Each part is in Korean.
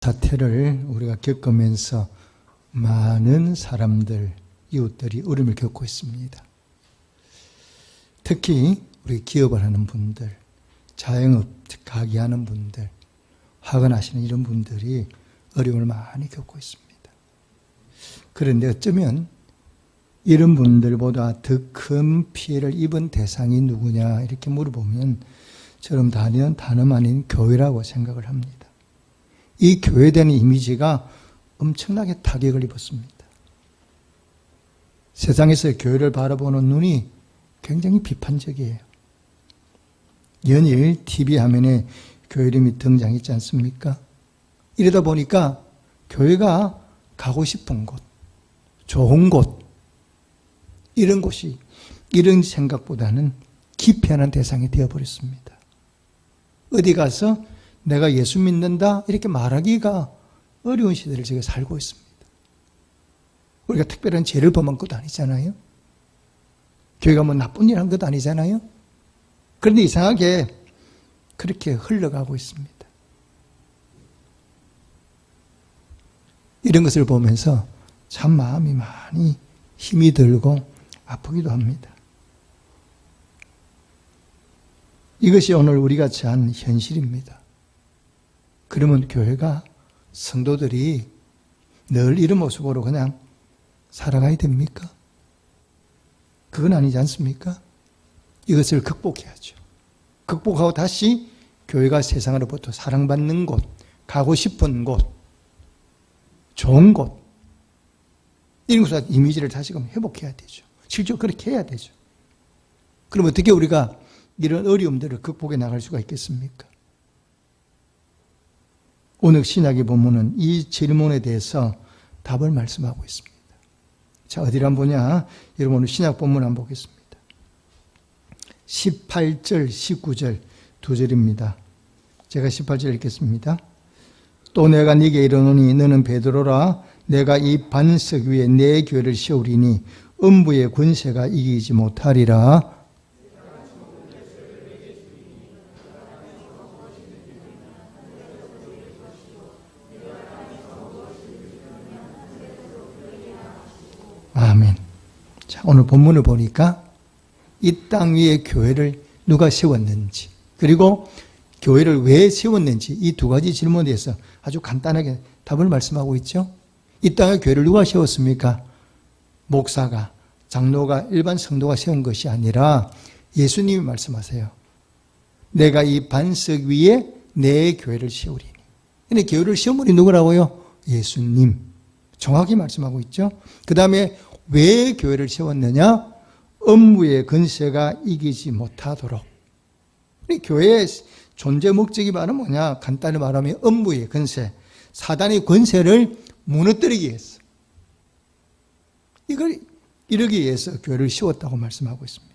사태를 우리가 겪으면서 많은 사람들, 이웃들이 어려움을 겪고 있습니다. 특히 우리 기업을 하는 분들, 자영업, 가게하는 분들, 화근하시는 이런 분들이 어려움을 많이 겪고 있습니다. 그런데 어쩌면 이런 분들보다 더 큰 피해를 입은 대상이 누구냐 이렇게 물어보면 저는 단어만 아닌 교회라고 생각을 합니다. 이 교회되는 이미지가 엄청나게 타격을 입었습니다. 세상에서 교회를 바라보는 눈이 굉장히 비판적이에요. 연일 TV 화면에 교회 이름이 등장했지 않습니까? 이러다 보니까 교회가 가고 싶은 곳, 좋은 곳, 이런 곳이 이런 생각보다는 기피하는 대상이 되어버렸습니다. 어디 가서 내가 예수 믿는다 이렇게 말하기가 어려운 시대를 저희가 살고 있습니다. 우리가 특별한 죄를 범한 것도 아니잖아요. 교회가 뭐 나쁜 일 한 것도 아니잖아요. 그런데 이상하게 그렇게 흘러가고 있습니다. 이런 것을 보면서 참 마음이 많이 힘이 들고 아프기도 합니다. 이것이 오늘 우리가 처한 현실입니다. 그러면 교회가, 성도들이 늘 이런 모습으로 그냥 살아가야 됩니까? 그건 아니지 않습니까? 이것을 극복해야죠. 극복하고 다시 교회가 세상으로부터 사랑받는 곳, 가고 싶은 곳, 좋은 곳, 이런 것을 이미지를 다시금 회복해야 되죠. 실제로 그렇게 해야 되죠. 그럼 어떻게 우리가 이런 어려움들을 극복해 나갈 수가 있겠습니까? 오늘 신약의 본문은 이 질문에 대해서 답을 말씀하고 있습니다. 자, 어디를 한번 보냐? 여러분 오늘 신약 본문 한번 보겠습니다. 18절, 19절 두 절입니다. 제가 18절 읽겠습니다. 또 내가 네게 이르노니 너는 베드로라. 내가 이 반석 위에 내 교회를 세우리니 음부의 권세가 이기지 못하리라. 아멘. 자, 오늘 본문을 보니까 이 땅 위에 교회를 누가 세웠는지, 그리고 교회를 왜 세웠는지 이 두 가지 질문에 대해서 아주 간단하게 답을 말씀하고 있죠. 이 땅에 교회를 누가 세웠습니까? 목사가, 장로가, 일반 성도가 세운 것이 아니라 예수님이 말씀하세요. 내가 이 반석 위에 내 교회를 세우리니. 근데 교회를 세운 분이 누구라고요? 예수님. 정확히 말씀하고 있죠. 그 다음에 왜 교회를 세웠느냐? 음부의 권세가 이기지 못하도록. 교회의 존재 목적이 바로 뭐냐? 간단히 말하면 음부의 권세, 사단의 권세를 무너뜨리기 위해서, 이걸 이루기 위해서 교회를 세웠다고 말씀하고 있습니다.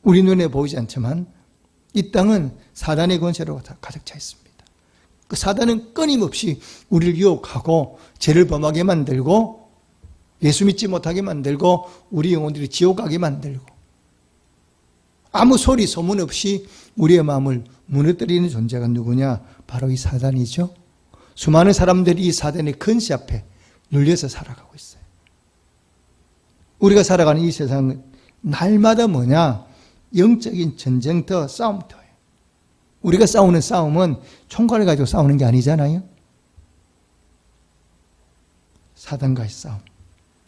우리 눈에 보이지 않지만 이 땅은 사단의 권세로 가득 차 있습니다. 그 사단은 끊임없이 우리를 유혹하고 죄를 범하게 만들고 예수 믿지 못하게 만들고 우리 영혼들이 지옥 가게 만들고 아무 소리 소문 없이 우리의 마음을 무너뜨리는 존재가 누구냐? 바로 이 사단이죠. 수많은 사람들이 이 사단의 권세 앞에 눌려서 살아가고 있어요. 우리가 살아가는 이 세상은 날마다 뭐냐? 영적인 전쟁터, 싸움터예요. 우리가 싸우는 싸움은 총칼을 가지고 싸우는 게 아니잖아요. 사단과의 싸움.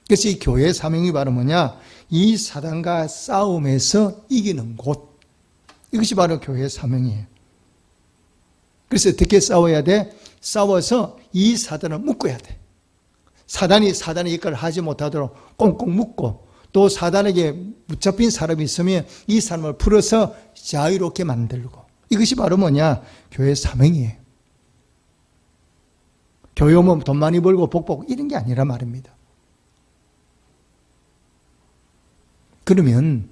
그래서 이 교회의 사명이 바로 뭐냐? 이 사단과 싸움에서 이기는 곳. 이것이 바로 교회의 사명이에요. 그래서 어떻게 싸워야 돼? 싸워서 이 사단을 묶어야 돼. 사단이 사단의 역할을 하지 못하도록 꽁꽁 묶고, 또 사단에게 붙잡힌 사람이 있으면 이 사람을 풀어서 자유롭게 만들고, 이것이 바로 뭐냐? 교회의 사명이에요. 교회 오면 돈 많이 벌고 복 받고 이런 게 아니라 말입니다. 그러면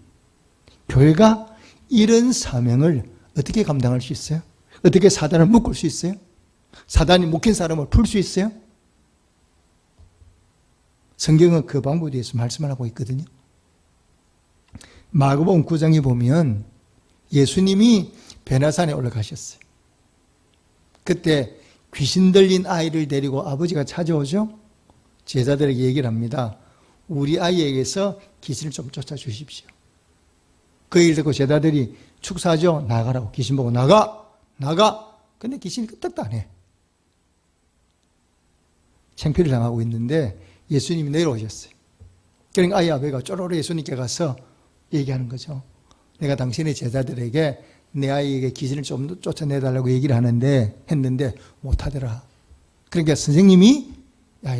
교회가 이런 사명을 어떻게 감당할 수 있어요? 어떻게 사단을 묶을 수 있어요? 사단이 묶인 사람을 풀 수 있어요? 성경은 그 방법에 대해서 말씀을 하고 있거든요. 마가복음 9장에 보면 예수님이 베나산에 올라가셨어요. 그때 귀신 들린 아이를 데리고 아버지가 찾아오죠. 제자들에게 얘기를 합니다. 우리 아이에게서 귀신을 좀 쫓아주십시오. 그 얘기를 듣고 제자들이 축사하죠. 나가라고. 귀신 보고 나가! 근데 귀신이 끄떡도 안 해. 창피를 당하고 있는데 예수님이 내려오셨어요. 그러니까 아이 아버지가 쪼로로 예수님께 가서 얘기하는 거죠. 내가 당신의 제자들에게 내 아이에게 귀신을 좀 쫓아내달라고 얘기를 했는데 못하더라. 그러니까 선생님이 내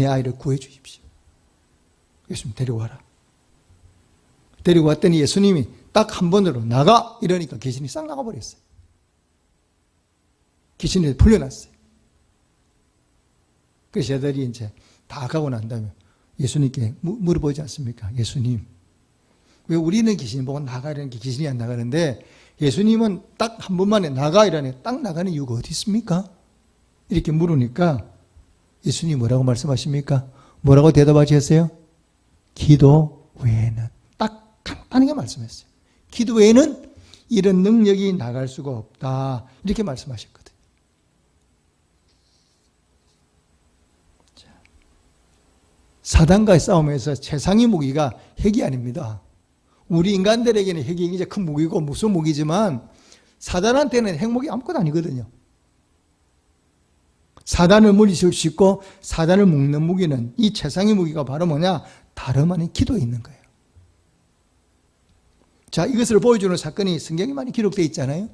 아이를 구해 주십시오. 예수님 데려와라. 데리고 왔더니 예수님이 딱 한 번으로 나가! 이러니까 귀신이 싹 나가버렸어요. 귀신이 풀려났어요. 그 제자들이 이제 다 가고 난 다음에 예수님께 물어보지 않습니까? 예수님, 왜 우리는 귀신 보고 나가려는 게 귀신이 안 나가는데 예수님은 딱 한 번만에 나가 이러니 딱 나가는 이유가 어디 있습니까? 이렇게 물으니까 예수님이 뭐라고 말씀하십니까? 뭐라고 대답하셨어요? 기도 외에는. 딱 간단하게 말씀했어요. 기도 외에는 이런 능력이 나갈 수가 없다. 이렇게 말씀하셨거든요. 사단과의 싸움에서 최상의 무기가 핵이 아닙니다. 우리 인간들에게는 핵이 이제 큰 무기고 무슨 무기지만 사단한테는 핵무기 아무것도 아니거든요. 사단을 물리칠 수 있고 사단을 묶는 무기는 이 최상의 무기가 바로 뭐냐? 다름 아닌 기도에 있는 거예요. 자, 이것을 보여주는 사건이 성경에 많이 기록되어 있잖아요.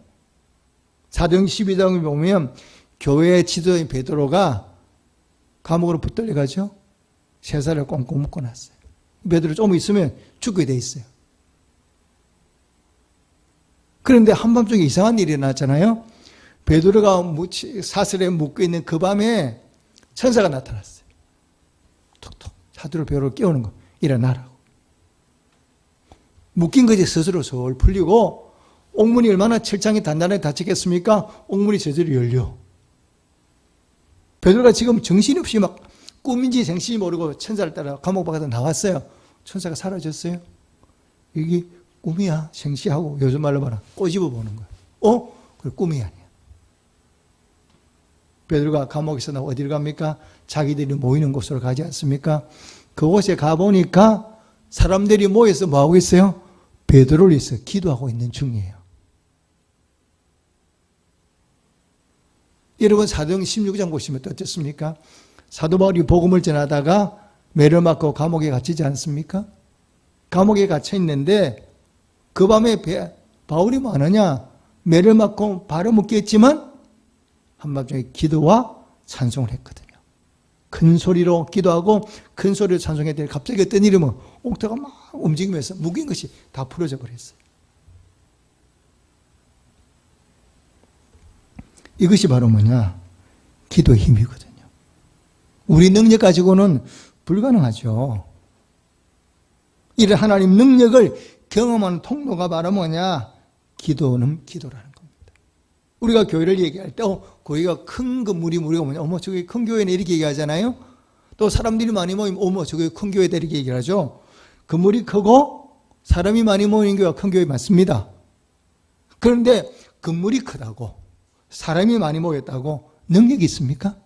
사도행 12장에 보면 교회 지도인 베드로가 감옥으로 붙들려 가죠. 쇠사를 꽁꽁 묶어놨어요. 베드로 좀 있으면 죽게 돼 있어요. 그런데 한밤중에 이상한 일이 일어났잖아요. 베드로가 사슬에 묶여있는 그 밤에 천사가 나타났어요. 톡톡 사도를 베드로를 깨우는 거. 일어나라고. 묶인 것이 스스로 솔 풀리고 옥문이 얼마나 철창이 단단하게 닫혔겠습니까? 옥문이 저절로 열려. 베드로가 지금 정신없이 막 꿈인지 생신지 모르고 천사를 따라 감옥 밖에서 나왔어요. 천사가 사라졌어요. 이게 꿈이야 생시하고 요즘 말로 봐라 꼬집어 보는 거야. 그래 꿈이 아니야. 베드로가 감옥에서 나와 어디를 갑니까? 자기들이 모이는 곳으로 가지 않습니까? 그곳에 가보니까 사람들이 모여서 뭐하고 있어요? 베드로를 위해서 기도하고 있는 중이에요. 여러분 사도행 16장 보시면 어떻습니까? 사도 바울이 복음을 전하다가 매를 맞고 감옥에 갇히지 않습니까? 감옥에 갇혀 있는데 그 밤에 바울이 뭐 하느냐? 매를 맞고 발을 묶였지만 한밤중에 기도와 찬송을 했거든요. 큰 소리로 기도하고 큰 소리로 찬송했더니 갑자기 어떤 일이면 옥토가 막 움직이면서 묶인 것이 다 풀어져 버렸어요. 이것이 바로 뭐냐? 기도의 힘이거든요. 우리 능력 가지고는 불가능하죠. 이런 하나님 능력을 경험하는 통로가 바로 뭐냐? 기도라는 겁니다. 우리가 교회를 얘기할 때, 거기가 큰 건물이 우리가 뭐냐? 저기 큰 교회네 이렇게 얘기하잖아요. 또 사람들이 많이 모이면, 저기 큰 교회다 이렇게 얘기를 하죠. 건물이 크고 사람이 많이 모이는 교회가 큰 교회 맞습니다. 그런데 건물이 크다고 사람이 많이 모였다고 능력이 있습니까?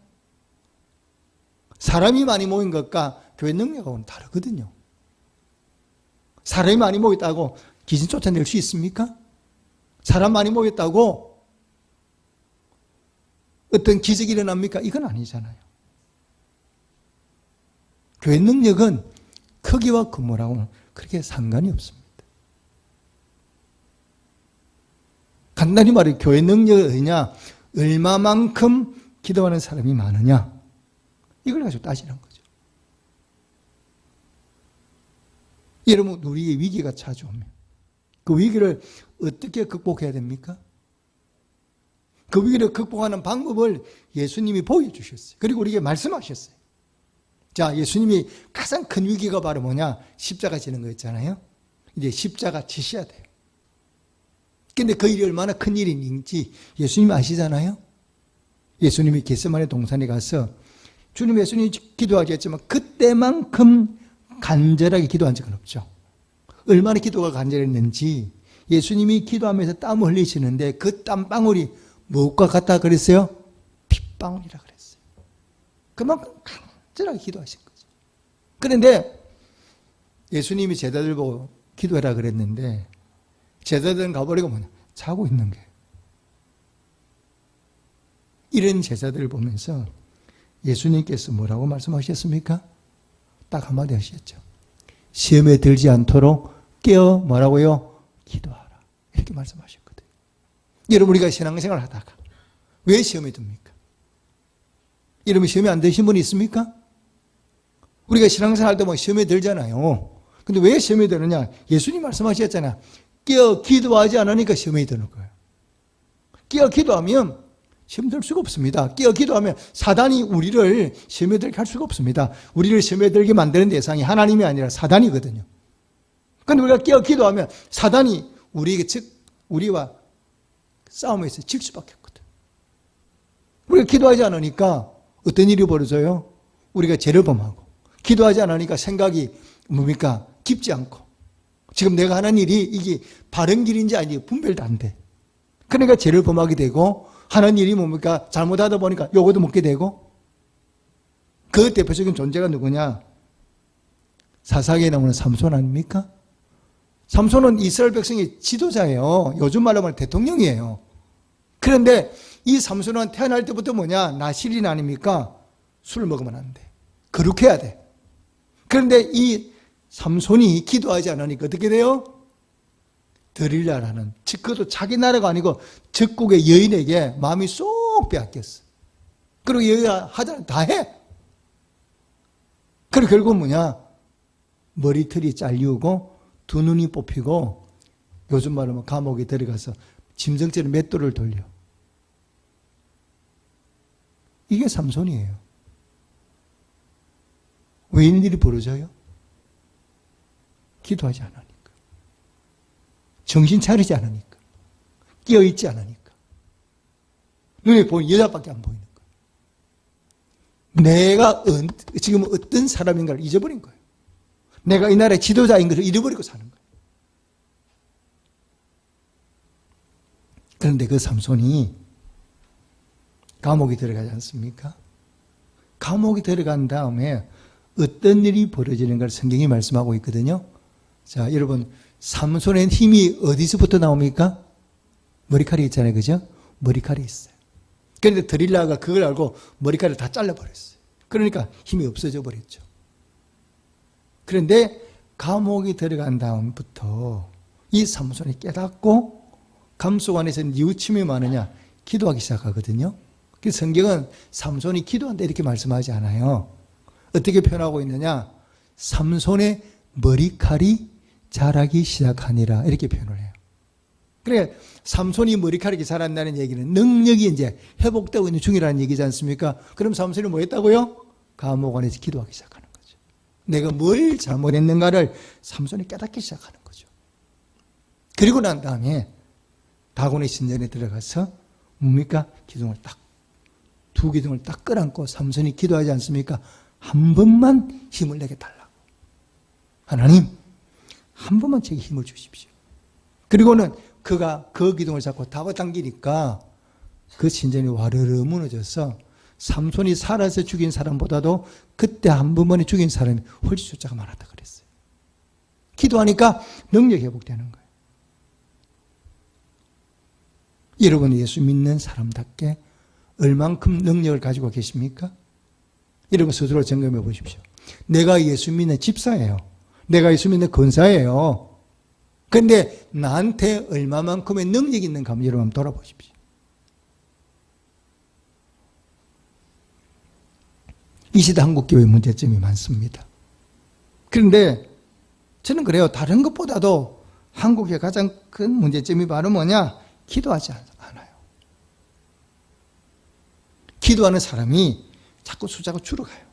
사람이 많이 모인 것과 교회 능력하고는 다르거든요. 사람이 많이 모였다고 귀신 쫓아낼 수 있습니까? 사람 많이 모였다고 어떤 기적이 일어납니까? 이건 아니잖아요. 교회 능력은 크기와 규모랑은 그렇게 상관이 없습니다. 간단히 말해 교회 능력이 어디냐? 얼마만큼 기도하는 사람이 많으냐? 이걸 가지고 따지는 거죠. 여러분, 우리의 위기가 찾아오면 그 위기를 어떻게 극복해야 됩니까? 그 위기를 극복하는 방법을 예수님이 보여주셨어요. 그리고 우리에게 말씀하셨어요. 자, 예수님이 가장 큰 위기가 바로 뭐냐? 십자가 지는 거였잖아요. 이제 십자가 지셔야 돼요. 근데 그 일이 얼마나 큰 일인지 예수님이 아시잖아요. 예수님이 겟세마네 동산에 가서 주님 예수님이 기도하셨지만 그때만큼 간절하게 기도한 적은 없죠. 얼마나 기도가 간절했는지 예수님이 기도하면서 땀을 흘리시는데 그 땀방울이 무엇과 같다 그랬어요? 물방울이라 그랬어요. 그만큼 간절하게 기도하신 거죠. 그런데 예수님이 제자들 보고 기도해라 그랬는데 제자들은 가버리고 뭐냐? 자고 있는 거예요. 이런 제자들을 보면서 예수님께서 뭐라고 말씀하셨습니까? 딱 한마디 하셨죠. 시험에 들지 않도록 깨어 뭐라고요? 기도하라. 이렇게 말씀하셨거든요. 여러분 우리가 신앙생활을 하다가 왜 시험에 듭니까? 여러분 시험에 안 드신 분이 있습니까? 우리가 신앙생활 할 때 뭐 시험에 들잖아요. 근데 왜 시험에 드느냐? 예수님 말씀하셨잖아요. 깨어 기도하지 않으니까 시험에 드는 거예요. 깨어 기도하면 시험 들 수가 없습니다. 깨어 기도하면 사단이 우리를 시험에 들게 할 수가 없습니다. 우리를 시험에 들게 만드는 대상이 하나님이 아니라 사단이거든요. 그런데 우리가 깨어 기도하면 사단이 우리에게 우리와 싸움에서 질 수밖에 없거든. 우리가 기도하지 않으니까 어떤 일이 벌어져요? 우리가 죄를 범하고 기도하지 않으니까 생각이 뭡니까? 깊지 않고 지금 내가 하는 일이 이게 바른 길인지 아닌지 분별도 안 돼. 그러니까 죄를 범하게 되고 하는 일이 뭡니까? 잘못하다 보니까 요거도 먹게 되고 그 대표적인 존재가 누구냐? 사사기에 나오는 삼손 아닙니까? 삼손은 이스라엘 백성의 지도자예요. 요즘 말로 하면 대통령이에요. 그런데 이 삼손은 태어날 때부터 뭐냐? 나실인 아닙니까? 술을 먹으면 안 돼. 거룩해야 돼. 그런데 이 삼손이 기도하지 않으니까 어떻게 돼요? 드릴라라는, 즉 그것도 자기 나라가 아니고 적국의 여인에게 마음이 쏙 빼앗겼어. 그리고 여기가 하자는 다 해. 그리고 결국 뭐냐? 머리털이 잘리우고 두 눈이 뽑히고 요즘 말로 하면 감옥에 들어가서 짐승처럼 맷돌을 돌려. 이게 삼손이에요. 왜 이런 일이 벌어져요? 기도하지 않으니까. 정신 차리지 않으니까. 깨어있지 않으니까. 눈에 보이는 여자밖에 안 보이는 거예요. 내가 지금 어떤 사람인가를 잊어버린 거예요. 내가 이 나라의 지도자인 것을 잃어버리고 사는 거예요. 그런데 그 삼손이 감옥에 들어가지 않습니까? 감옥에 들어간 다음에 어떤 일이 벌어지는 걸 성경이 말씀하고 있거든요. 자, 여러분, 삼손의 힘이 어디서부터 나옵니까? 머리칼이 있잖아요. 그죠? 머리칼이 있어요. 그런데 드릴라가 그걸 알고 머리칼을 다 잘라버렸어요. 그러니까 힘이 없어져 버렸죠. 그런데 감옥에 들어간 다음부터 이 삼손이 깨닫고 감속 안에서 뉘우침이 많으냐? 기도하기 시작하거든요. 그래서 성경은 삼손이 기도한다 이렇게 말씀하지 않아요. 어떻게 표현하고 있느냐? 삼손의 머리칼이 자라기 시작하니라 이렇게 표현을 해요. 그래 삼손이 머리카락이 자란다는 얘기는 능력이 이제 회복되고 있는 중이라는 얘기지 않습니까? 그럼 삼손이 뭐 했다고요? 감옥 안에서 기도하기 시작하는 거죠. 내가 뭘 잘못했는가를 삼손이 깨닫기 시작하는 거죠. 그리고 난 다음에 다곤의 신전에 들어가서 뭡니까? 기둥을 딱, 두 기둥을 딱 끌어안고 삼손이 기도하지 않습니까? 한 번만 힘을 내게 달라고. 하나님, 한 번만 제게 힘을 주십시오. 그리고는 그가 그 기둥을 잡고 잡아당기니까 그 신전이 와르르 무너져서 삼손이 살아서 죽인 사람보다도 그때 한 번만에 죽인 사람이 훨씬 숫자가 많았다 그랬어요. 기도하니까 능력이 회복되는 거예요. 여러분이 예수 믿는 사람답게 얼만큼 능력을 가지고 계십니까? 여러분 스스로 점검해 보십시오. 내가 예수 믿는 집사예요. 내가 예수 믿는 권사예요. 그런데 나한테 얼마만큼의 능력이 있는가 한번 여러분 돌아보십시오. 이 시대 한국교회 문제점이 많습니다. 그런데 저는 그래요. 다른 것보다도 한국의 가장 큰 문제점이 바로 뭐냐? 기도하지 않아요. 기도하는 사람이 자꾸 숫자가 줄어가요.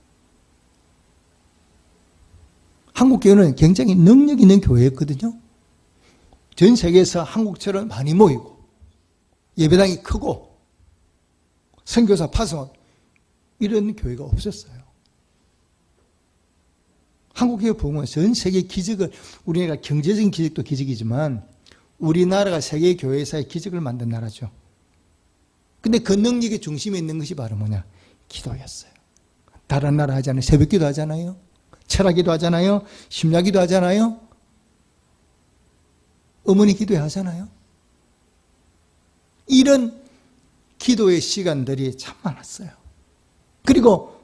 한국교회는 굉장히 능력 있는 교회였거든요. 전 세계에서 한국처럼 많이 모이고 예배당이 크고 선교사 파송 이런 교회가 없었어요. 한국교회 보면 전 세계 기적을 우리나라 경제적인 기적도 기적이지만 우리나라가 세계 교회사의 기적을 만든 나라죠. 근데 그 능력의 중심에 있는 것이 바로 뭐냐? 기도였어요. 다른 나라 하잖아요. 새벽기도 하잖아요. 철학기도 하잖아요. 심야기도 하잖아요. 어머니 기도하잖아요. 이런 기도의 시간들이 참 많았어요. 그리고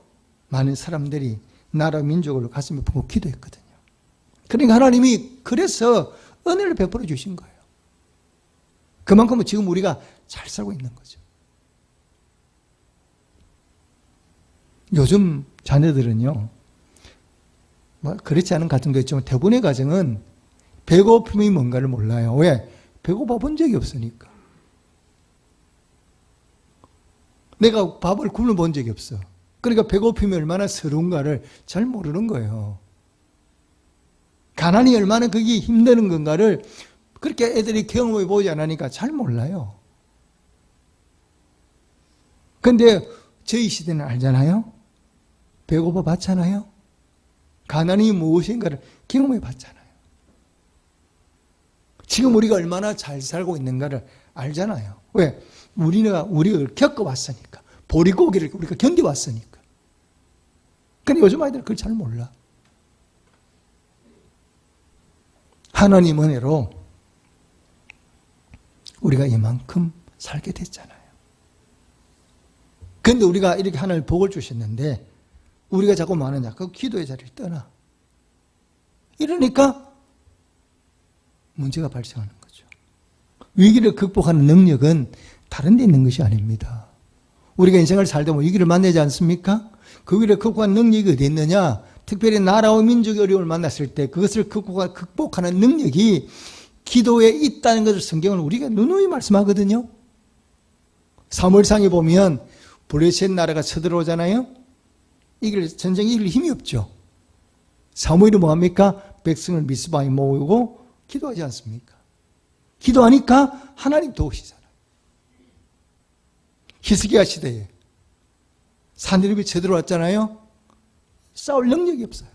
많은 사람들이 나라 민족을 가슴에 품고 기도했거든요. 그러니까 하나님이 그래서 은혜를 베풀어 주신 거예요. 그만큼은 지금 우리가 잘 살고 있는 거죠. 요즘 자녀들은요, 그렇지 않은 가정도 있지만 대부분의 가정은 배고픔이 뭔가를 몰라요. 왜? 배고파 본 적이 없으니까. 내가 밥을 굶어 본 적이 없어. 그러니까 배고픔이 얼마나 서러운가를 잘 모르는 거예요. 가난이 얼마나 그게 힘드는 건가를 그렇게 애들이 경험해 보지 않으니까 잘 몰라요. 그런데 저희 시대는 알잖아요. 배고파 봤잖아요. 가난이 무엇인가를 경험해 봤잖아요. 지금 우리가 얼마나 잘 살고 있는가를 알잖아요. 왜? 우리가 겪어왔으니까. 보릿고개를 우리가 견뎌왔으니까. 근데 요즘 아이들은 그걸 잘 몰라. 하나님 은혜로 우리가 이만큼 살게 됐잖아요. 그런데 우리가 이렇게 하나님 복을 주셨는데 우리가 자꾸 뭐하느냐? 그 기도의 자리를 떠나. 이러니까 문제가 발생하는 거죠. 위기를 극복하는 능력은 다른 데 있는 것이 아닙니다. 우리가 인생을 살다 보면 위기를 만나지 않습니까? 그 위기를 극복하는 능력이 어디 있느냐? 특별히 나라와 민족의 어려움을 만났을 때 그것을 극복하는 능력이 기도에 있다는 것을 성경은 우리가 누누이 말씀하거든요. 사무엘상에 보면 블레셋 나라가 쳐들어오잖아요. 전쟁에 이길 힘이 없죠. 사무엘이 뭐합니까? 백성을 미스바에 모으고 기도하지 않습니까? 기도하니까 하나님 도우시잖아요. 히스기야 시대에 산헤립이 쳐들어왔잖아요. 싸울 능력이 없어요.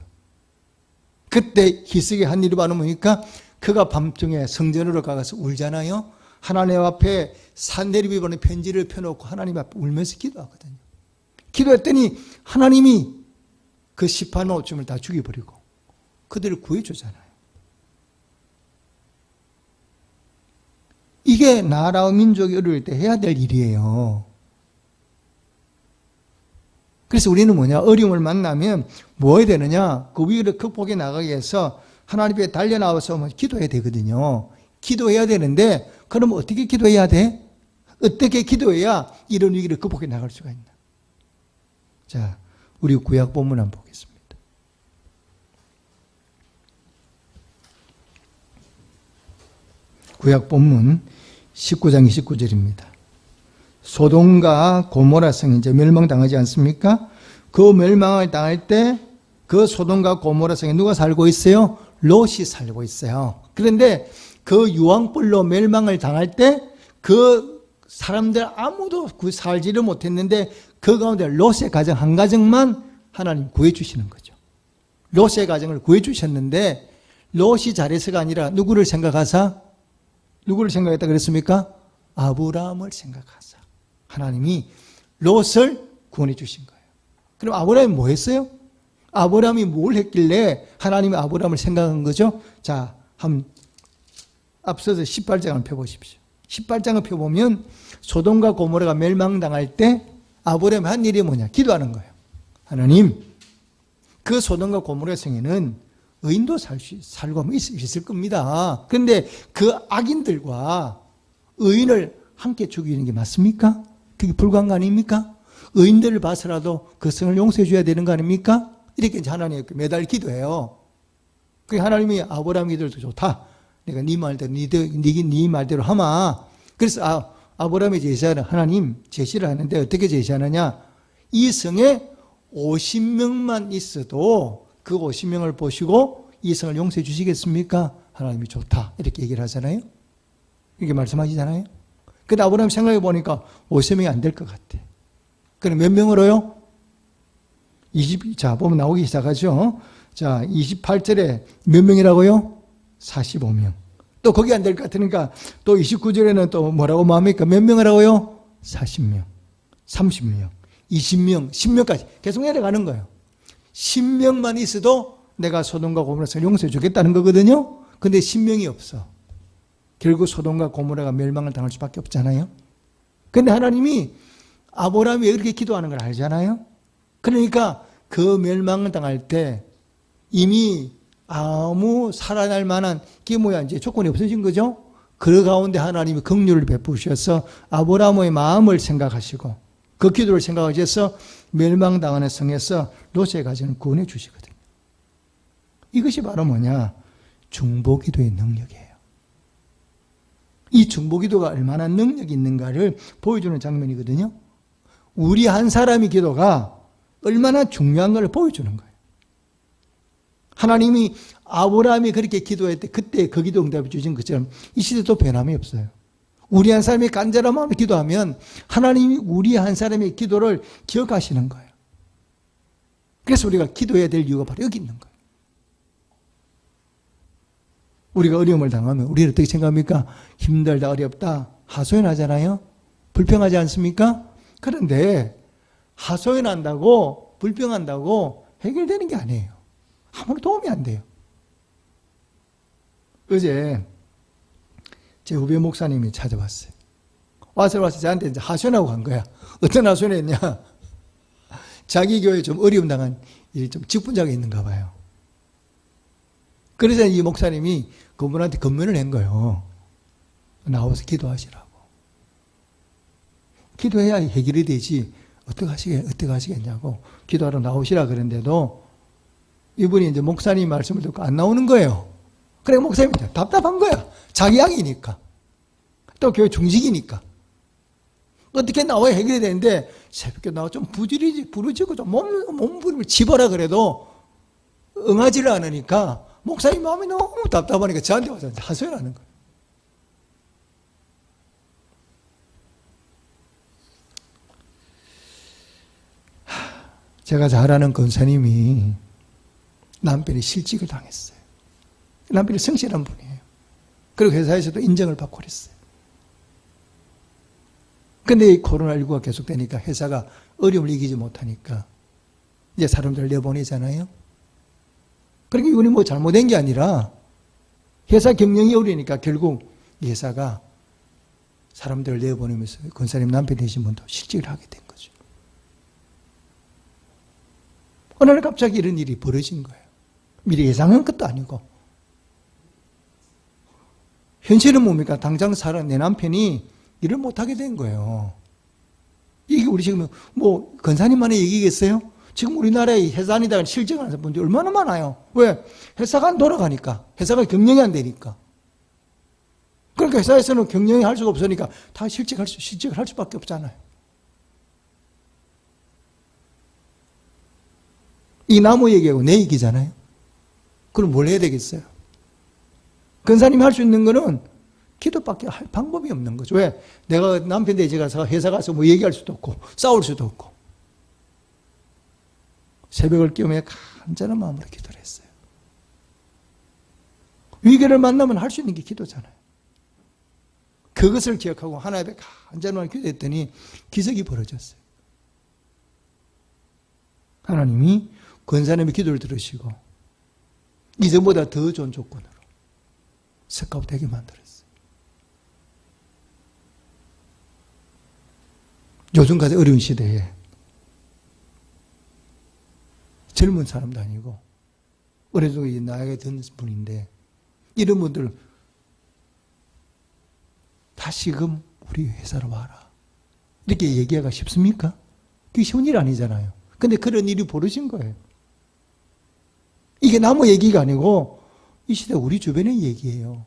그때 히스기야 한 일이 바로 뭐니까 그가 밤중에 성전으로 가서 울잖아요. 하나님 앞에 산헤립이 보낸 편지를 펴놓고 하나님 앞에 울면서 기도하거든요. 기도했더니 하나님이 그 18만 5천을 다 죽여버리고 그들을 구해주잖아요. 이게 나라와 민족이 어려울 때 해야 될 일이에요. 그래서 우리는 뭐냐? 어려움을 만나면 뭐 해야 되느냐? 그 위기를 극복해 나가기 위해서 하나님 앞에 달려나와서 기도해야 되거든요. 기도해야 되는데 그럼 어떻게 기도해야 돼? 어떻게 기도해야 이런 위기를 극복해 나갈 수가 있나? 자, 우리 구약 본문 한번 보겠습니다. 구약 본문 19장 29절입니다. 소돔과 고모라 성이 이제 멸망당하지 않습니까? 그 멸망을 당할 때 그 소돔과 고모라 성에 누가 살고 있어요? 롯이 살고 있어요. 그런데 그 유황불로 멸망을 당할 때 그 사람들 아무도 살지를 못했는데 그 가운데 롯의 가정 한 가정만 하나님 구해주시는 거죠. 롯의 가정을 구해주셨는데 롯이 잘해서가 아니라 누구를 생각하사? 누구를 생각했다 그랬습니까? 아브라함을 생각하사 하나님이 롯을 구원해 주신 거예요. 그럼 아브라함이 뭐 했어요? 아브라함이 뭘 했길래 하나님이 아브라함을 생각한 거죠? 자, 한번 앞서서 18장을 펴보십시오. 18장을 펴보면 소돔과 고모라가 멸망당할 때 아브라함이 한 일이 뭐냐? 기도하는 거예요. 하나님, 그 소돔과 고모라 성에는 의인도 살고 있을 겁니다. 그런데 그 악인들과 의인을 함께 죽이는 게 맞습니까? 그게 불가한 거 아닙니까? 의인들을 봐서라도 그 성을 용서해 줘야 되는 거 아닙니까? 이렇게 하나님께 매달 기도해요. 그 하나님이 아브라함 기도도 좋다. 내가 네 말대로 네 말대로 하마. 그래서 아브라함이 제시하는 하나님 제시를 하는데 어떻게 제시하느냐? 이 성에 50명만 있어도 그 50명을 보시고 이 성을 용서해 주시겠습니까? 하나님이 좋다. 이렇게 얘기를 하잖아요. 이렇게 말씀하시잖아요. 근데 아브라함 생각해 보니까 50명이 안 될 것 같아. 그럼 몇 명으로요? 자, 보면 나오기 시작하죠. 자, 28절에 몇 명이라고요? 45명. 또 거기 안 될 것 같으니까 또 29절에는 또 뭐라고 말합니까? 몇 명이라고요? 40명, 30명, 20명, 10명까지 계속 내려가는 거예요. 10명만 있어도 내가 소돔과 고모라를 용서해 주겠다는 거거든요. 근데 10명이 없어. 결국 소돔과 고모라가 멸망을 당할 수밖에 없잖아요. 근데 하나님이 아브라함이 왜 그렇게 기도하는 걸 알잖아요. 그러니까 그 멸망을 당할 때 이미 아무 살아날 만한 게 뭐야 이제 조건이 없어진 거죠. 그 가운데 하나님이 긍휼을 베푸셔서 아브라함의 마음을 생각하시고 그 기도를 생각하셔서 멸망당하는 성에서 롯의 가정을 구원해 주시거든요. 이것이 바로 뭐냐? 중보기도의 능력이에요. 이 중보기도가 얼마나 능력이 있는가를 보여주는 장면이거든요. 우리 한 사람의 기도가 얼마나 중요한 걸 보여주는 거예요. 하나님이 아브라함이 그렇게 기도할 때 그때 그 기도 응답해 주신 것처럼 이 시대도 변함이 없어요. 우리 한 사람이 간절한 마음으로 기도하면 하나님이 우리 한 사람의 기도를 기억하시는 거예요. 그래서 우리가 기도해야 될 이유가 바로 여기 있는 거예요. 우리가 어려움을 당하면 우리는 어떻게 생각합니까? 힘들다, 어렵다, 하소연하잖아요. 불평하지 않습니까? 그런데 하소연한다고 불평한다고 해결되는 게 아니에요. 아무런 도움이 안 돼요. 어제 제 후배 목사님이 찾아왔어요. 와서 저한테 이제 하소연하고 간 거야. 어떤 하소연했냐? 자기 교회에 좀 어려움 당한 일이 좀 직분자가 있는가 봐요. 그래서 이 목사님이 그분한테 건면을 한 거예요. 나와서 기도하시라고. 기도해야 해결이 되지. 어떻게 하시겠냐고. 기도하러 나오시라 그랬는데도 이분이 이제 목사님 말씀을 듣고 안 나오는 거예요. 그래, 목사님이 답답한 거야. 자기 양이니까. 또 교회 중직이니까. 어떻게 나와야 해결이 되는데 새벽에 나와 좀 부르지고 좀 몸부림을 집어라 그래도 응하지를 않으니까 목사님 마음이 너무 답답하니까 저한테 와서 하소연하는 거예요. 제가 잘 아는 권사님이 남편이 실직을 당했어요. 남편이 성실한 분이에요. 그리고 회사에서도 인정을 받고 그랬어요. 근데 이 코로나19가 계속되니까 회사가 어려움을 이기지 못하니까 이제 사람들을 내보내잖아요. 그러니까 이분이 뭐 잘못된 게 아니라 회사 경영이 어려우니까 결국 이 회사가 사람들을 내보내면서 권사님 남편 되신 분도 실직을 하게 된 거죠. 어느 날 갑자기 이런 일이 벌어진 거예요. 미리 예상한 것도 아니고. 현실은 뭡니까? 당장 내 남편이 일을 못하게 된 거예요. 이게 우리 지금 뭐 권사님만의 얘기겠어요? 지금 우리나라에 회사 다니다가 실직하는 분들이 얼마나 많아요. 왜? 회사가 안 돌아가니까. 회사가 경영이 안 되니까. 그러니까 회사에서는 경영이 할 수가 없으니까 다 실직할 수밖에 없잖아요. 이 나무 얘기하고 내 얘기잖아요. 그럼 뭘 해야 되겠어요? 권사님이 할 수 있는 거는 기도밖에 할 방법이 없는 거죠. 왜? 내가 남편 댁에 가서 회사 가서 뭐 얘기할 수도 없고 싸울 수도 없고. 새벽을 깨우며 간절한 마음으로 기도를 했어요. 위기를 만나면 할 수 있는 게 기도잖아요. 그것을 기억하고 하나님 앞에 간절한 기도했더니 기적이 벌어졌어요. 하나님이 권사님의 기도를 들으시고 이전보다 더 좋은 조건으로 스카우트 되게 만들었어요. 요즘까지 어려운 시대에 젊은 사람도 아니고 어느 정도 나이가 든 분인데 이런 분들 다시금 우리 회사로 와라 이렇게 얘기하기가 쉽습니까? 그게 쉬운 일 아니잖아요. 근데 그런 일이 벌어진 거예요. 이게 나무 얘기가 아니고 이 시대 우리 주변의 얘기예요.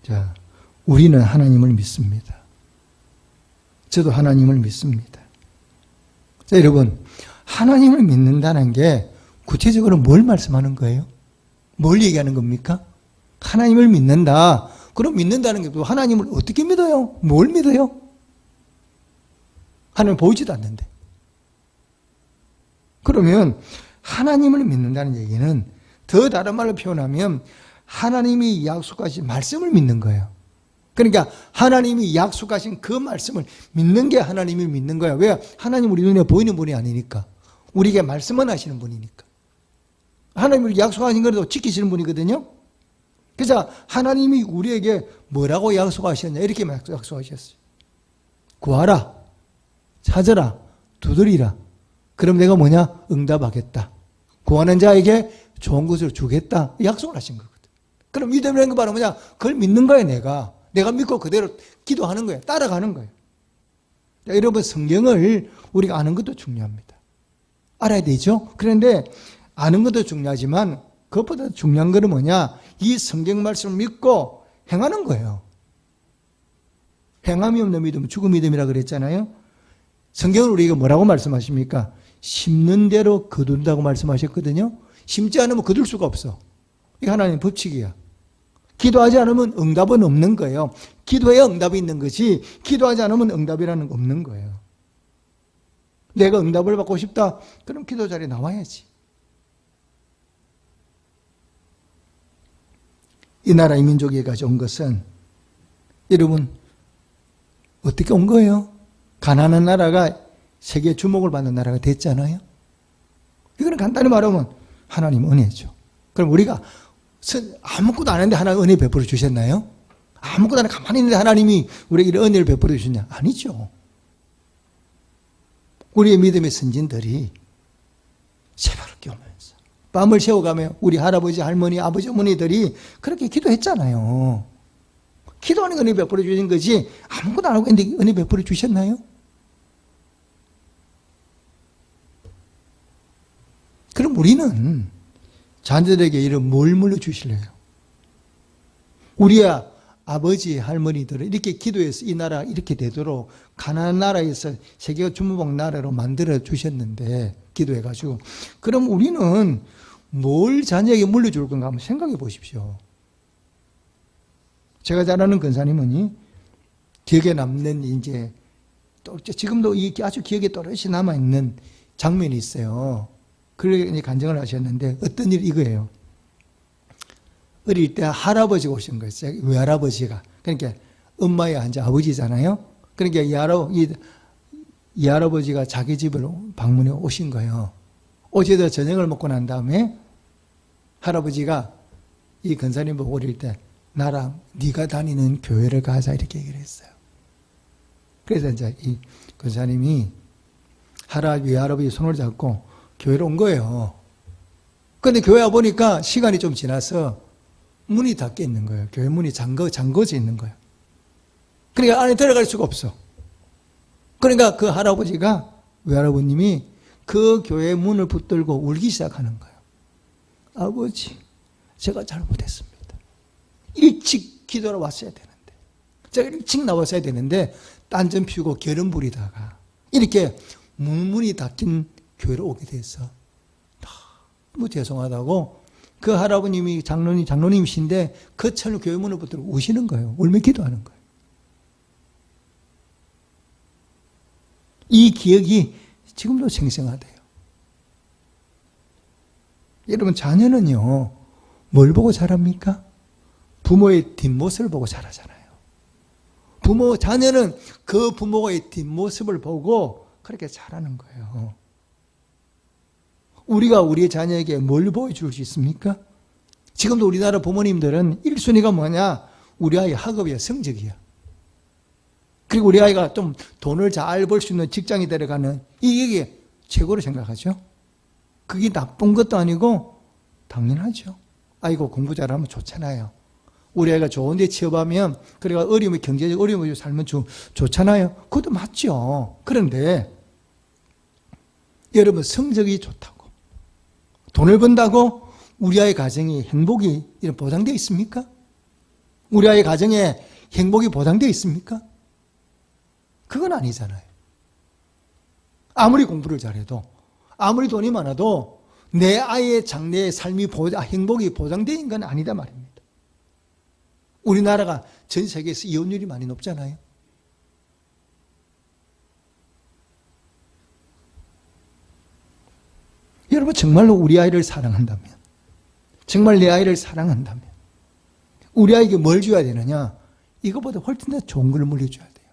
자, 우리는 하나님을 믿습니다. 저도 하나님을 믿습니다. 자, 여러분, 하나님을 믿는다는 게 구체적으로 뭘 말씀하는 거예요? 뭘 얘기하는 겁니까? 하나님을 믿는다. 그럼 믿는다는 게 또 하나님을 어떻게 믿어요? 뭘 믿어요? 하나님 보이지도 않는데. 그러면 하나님을 믿는다는 얘기는 더 다른 말로 표현하면 하나님이 약속하신 말씀을 믿는 거예요. 그러니까 하나님이 약속하신 그 말씀을 믿는 게 하나님을 믿는 거야. 왜? 하나님 우리 눈에 보이는 분이 아니니까. 우리에게 말씀만 하시는 분이니까. 하나님이 약속하신 거라도 지키시는 분이거든요. 그래서 하나님이 우리에게 뭐라고 약속하셨냐 이렇게 약속하셨어요. 구하라, 찾으라, 두드리라. 그럼 내가 뭐냐? 응답하겠다. 구하는 자에게 좋은 것을 주겠다. 약속을 하신 거거든. 그럼 믿음이라는 거 바로 뭐냐? 그걸 믿는 거야 내가. 내가 믿고 그대로 기도하는 거예요. 따라가는 거예요. 여러분 성경을 우리가 아는 것도 중요합니다. 알아야 되죠? 그런데 아는 것도 중요하지만 그것보다 중요한 것은 뭐냐? 이 성경 말씀을 믿고 행하는 거예요. 행함이 없는 믿음은 죽은 믿음이라 그랬잖아요. 성경은 우리에게 뭐라고 말씀하십니까? 심는 대로 거둔다고 말씀하셨거든요. 심지 않으면 거둘 수가 없어. 이게 하나님의 법칙이야. 기도하지 않으면 응답은 없는 거예요. 기도해야 응답이 있는 거지 기도하지 않으면 응답이라는 거 없는 거예요. 내가 응답을 받고 싶다? 그럼 기도 자리에 나와야지. 이 나라 이 민족에까지 온 것은 여러분 어떻게 온 거예요? 가난한 나라가 세계 주목을 받는 나라가 됐잖아요. 이거는 간단히 말하면 하나님 은혜죠. 그럼 우리가 아무것도 안 했는데 하나님 은혜 베풀어 주셨나요? 아무것도 안 했는데 가만히 있는데 하나님이 우리에게 은혜를 베풀어 주셨냐? 아니죠. 우리의 믿음의 선진들이 새벽을 오면서 밤을 새워가며 우리 할아버지, 할머니, 아버지, 어머니들이 그렇게 기도했잖아요. 기도하는 은혜 베풀어 주신 거지 아무것도 안 하고 있는데 은혜 베풀어 주셨나요? 그럼 우리는 자녀들에게 이런 뭘 물려주실래요? 우리의 아버지, 할머니들은 이렇게 기도해서 이 나라 이렇게 되도록 가난한 나라에서 세계가 주목받는 나라로 만들어 주셨는데 기도해가지고 그럼 우리는 뭘 자녀에게 물려줄 건가 한번 생각해 보십시오. 제가 잘 아는 권사님은 기억에 남는 이제 또 지금도 아주 기억에 또렷이 남아있는 장면이 있어요. 그렇게 간증을 하셨는데 어떤 일이 이거예요. 어릴 때 할아버지가 오신 거였어요. 외할아버지가. 그러니까 엄마의 이제 아버지잖아요. 그러니까 이 할아버지가 자기 집으로 방문해 오신 거예요. 오셔서 저녁을 먹고 난 다음에 할아버지가 이 권사님 보고 어릴 때 나랑 네가 다니는 교회를 가자 이렇게 얘기를 했어요. 그래서 이제 이 권사님이 외할아버지 손을 잡고 교회로 온 거예요. 그런데 교회 와보니까 시간이 좀 지나서 문이 닫혀 있는 거예요. 교회 문이 잠궈져 있는 거예요. 그러니까 안에 들어갈 수가 없어. 그러니까 그 외할아버님이 그 교회 문을 붙들고 울기 시작하는 거예요. 아버지, 제가 잘못했습니다. 일찍 기도하러 왔어야 되는데, 제가 일찍 나왔어야 되는데, 딴전 피우고 게으름 부리다가, 이렇게 문이 닫힌 교회로 오게 돼서, 너무 죄송하다고, 그 할아버님이 장로님이신데, 그 철로 교회 문을 붙들고 우시는 거예요. 울며 기도하는 거예요. 이 기억이 지금도 생생하대요. 여러분, 자녀는요, 뭘 보고 자랍니까? 부모의 뒷모습을 보고 자라잖아요. 자녀는 그 부모의 뒷모습을 보고 그렇게 자라는 거예요. 우리가 우리의 자녀에게 뭘 보여줄 수 있습니까? 지금도 우리나라 부모님들은 1순위가 뭐냐? 우리 아이 학업이야, 성적이야. 그리고 우리 아이가 좀 돈을 잘 벌 수 있는 직장에 들어가는 이게 최고로 생각하죠. 그게 나쁜 것도 아니고 당연하죠. 아이고 공부 잘하면 좋잖아요. 우리 아이가 좋은 데 취업하면 그래가 경제적 어려움을 살면 좋잖아요. 그것도 맞죠. 그런데 여러분 성적이 좋다고 돈을 번다고 우리 아이 가정이 행복이 보장되어 있습니까? 우리 아이 가정에 행복이 보장되어 있습니까? 그건 아니잖아요. 아무리 공부를 잘해도 아무리 돈이 많아도 내 아이의 장래의 삶이 행복이 보장된 건 아니다 말입니다. 우리나라가 전 세계에서 이혼율이 많이 높잖아요. 여러분 정말로 우리 아이를 사랑한다면, 정말 내 아이를 사랑한다면 우리 아이에게 뭘 줘야 되느냐? 이거보다 훨씬 더 좋은 걸 물려줘야 돼요.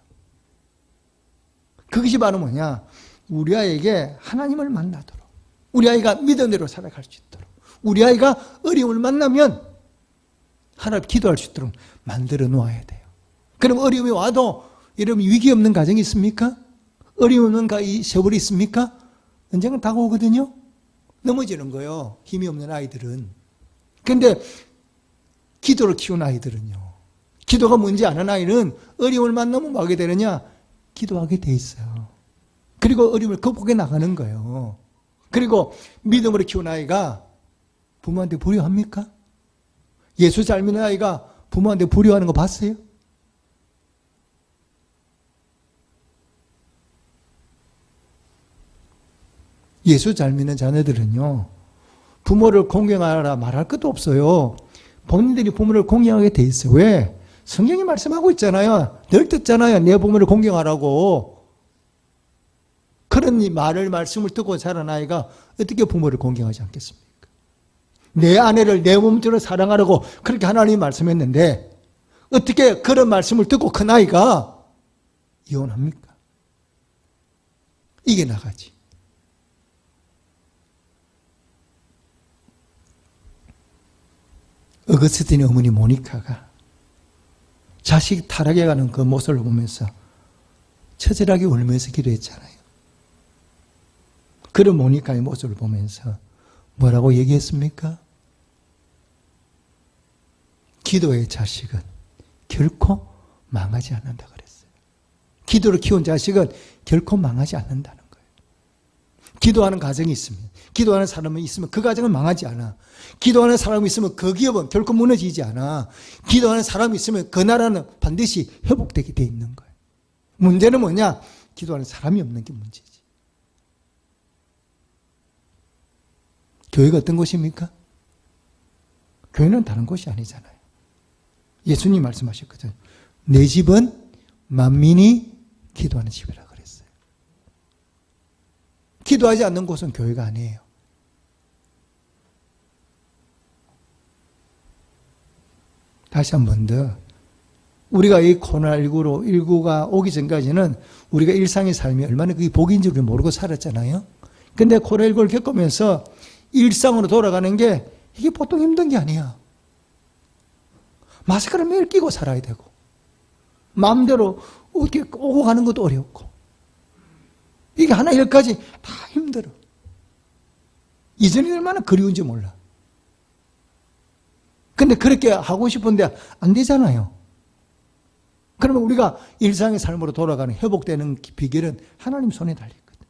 그것이 바로 뭐냐? 우리 아이에게 하나님을 만나도록, 우리 아이가 믿음대로 살아갈 수 있도록, 우리 아이가 어려움을 만나면 하나님 기도할 수 있도록 만들어 놓아야 돼요. 그럼 어려움이 와도 여러분 위기 없는 가정이 있습니까? 어려움 없는 이 세월이 있습니까? 언젠가 다가오거든요. 넘어지는 거예요. 힘이 없는 아이들은. 그런데 기도를 키운 아이들은요. 기도가 뭔지 아는 아이는 어려움을 만나면 뭐 하게 되느냐? 기도하게 돼 있어요. 그리고 어려움을 극복해 나가는 거예요. 그리고 믿음으로 키운 아이가 부모한테 불효합니까? 예수 잘 믿는 아이가 부모한테 불효하는 거 봤어요? 예수 잘 믿는 자녀들은요, 부모를 공경하라 말할 것도 없어요. 본인들이 부모를 공경하게 돼 있어요. 왜? 성경이 말씀하고 있잖아요. 늘 듣잖아요. 내 부모를 공경하라고. 그런 말씀을 듣고 자란 아이가 어떻게 부모를 공경하지 않겠습니까? 내 아내를 내 몸처럼 사랑하라고 그렇게 하나님이 말씀했는데 어떻게 그런 말씀을 듣고 큰 아이가 이혼합니까? 이게 나가지. 어거스틴의 어머니 모니카가 자식이 타락해 가는 그 모습을 보면서 처절하게 울면서 기도했잖아요. 그런 모니카의 모습을 보면서 뭐라고 얘기했습니까? 기도의 자식은 결코 망하지 않는다 그랬어요. 기도를 키운 자식은 결코 망하지 않는다는 거예요. 기도하는 가정이 있으면, 기도하는 사람이 있으면 그 가정은 망하지 않아. 기도하는 사람이 있으면 그 기업은 결코 무너지지 않아. 기도하는 사람이 있으면 그 나라는 반드시 회복되게 돼 있는 거예요. 문제는 뭐냐? 기도하는 사람이 없는 게 문제지. 교회가 어떤 곳입니까? 교회는 다른 곳이 아니잖아요. 예수님 말씀하셨거든요. 내 집은 만민이 기도하는 집이라 그랬어요. 기도하지 않는 곳은 교회가 아니에요. 다시 한 번 더, 우리가 이 코로나19가 오기 전까지는 우리가 일상의 삶이 얼마나 그게 복인지 우리 모르고 살았잖아요. 근데 코로나19를 겪으면서 일상으로 돌아가는 게 이게 보통 힘든 게 아니야. 마스크를 매일 끼고 살아야 되고, 마음대로 어떻게 오고 가는 것도 어렵고, 이게 하나 일까지 다 힘들어. 이전이 얼마나 그리운지 몰라. 근데 그렇게 하고 싶은데 안 되잖아요. 그러면 우리가 일상의 삶으로 돌아가는, 회복되는 비결은 하나님 손에 달려있거든.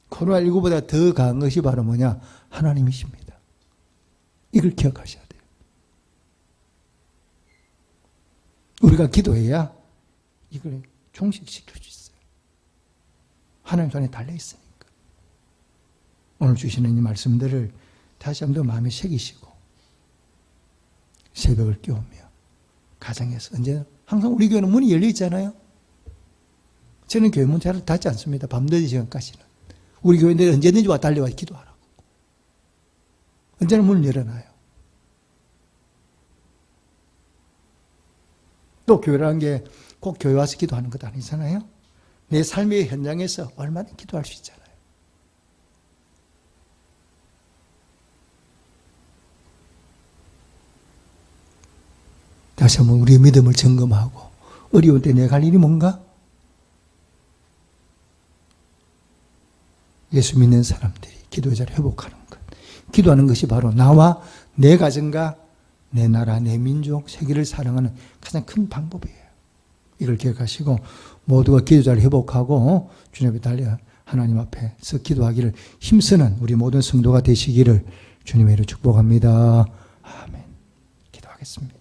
코로나19보다 더 강한 것이 바로 뭐냐? 하나님이십니다. 이걸 기억하셔야 돼요. 우리가 기도해야 이걸 종식시킬 수 있어요. 하나님 손에 달려있으니까. 오늘 주시는 이 말씀들을 다시 한번 마음에 새기시고 새벽을 깨우며 가정에서 언제나 항상 우리 교회는 문이 열려 있잖아요. 저는 교회 문 잘 닫지 않습니다. 밤늦은 시간까지는. 우리 교회는 언제든지 달려와 기도하라고. 언제나 문을 열어놔요. 또 교회라는 게 꼭 교회 와서 기도하는 것 아니잖아요. 내 삶의 현장에서 얼마나 기도할 수 있잖아요. 다시 한번 우리의 믿음을 점검하고, 어려울 때 내가 할 일이 뭔가? 예수 믿는 사람들이 기도의 자를 회복하는 것. 기도하는 것이 바로 나와 내 가정과 내 나라, 내 민족, 세계를 사랑하는 가장 큰 방법이에요. 이걸 기억하시고 모두가 기도 자를 회복하고 주님 앞에 달려 하나님 앞에서 기도하기를 힘쓰는 우리 모든 성도가 되시기를 주님의 이름으로 축복합니다. 아멘. 기도하겠습니다.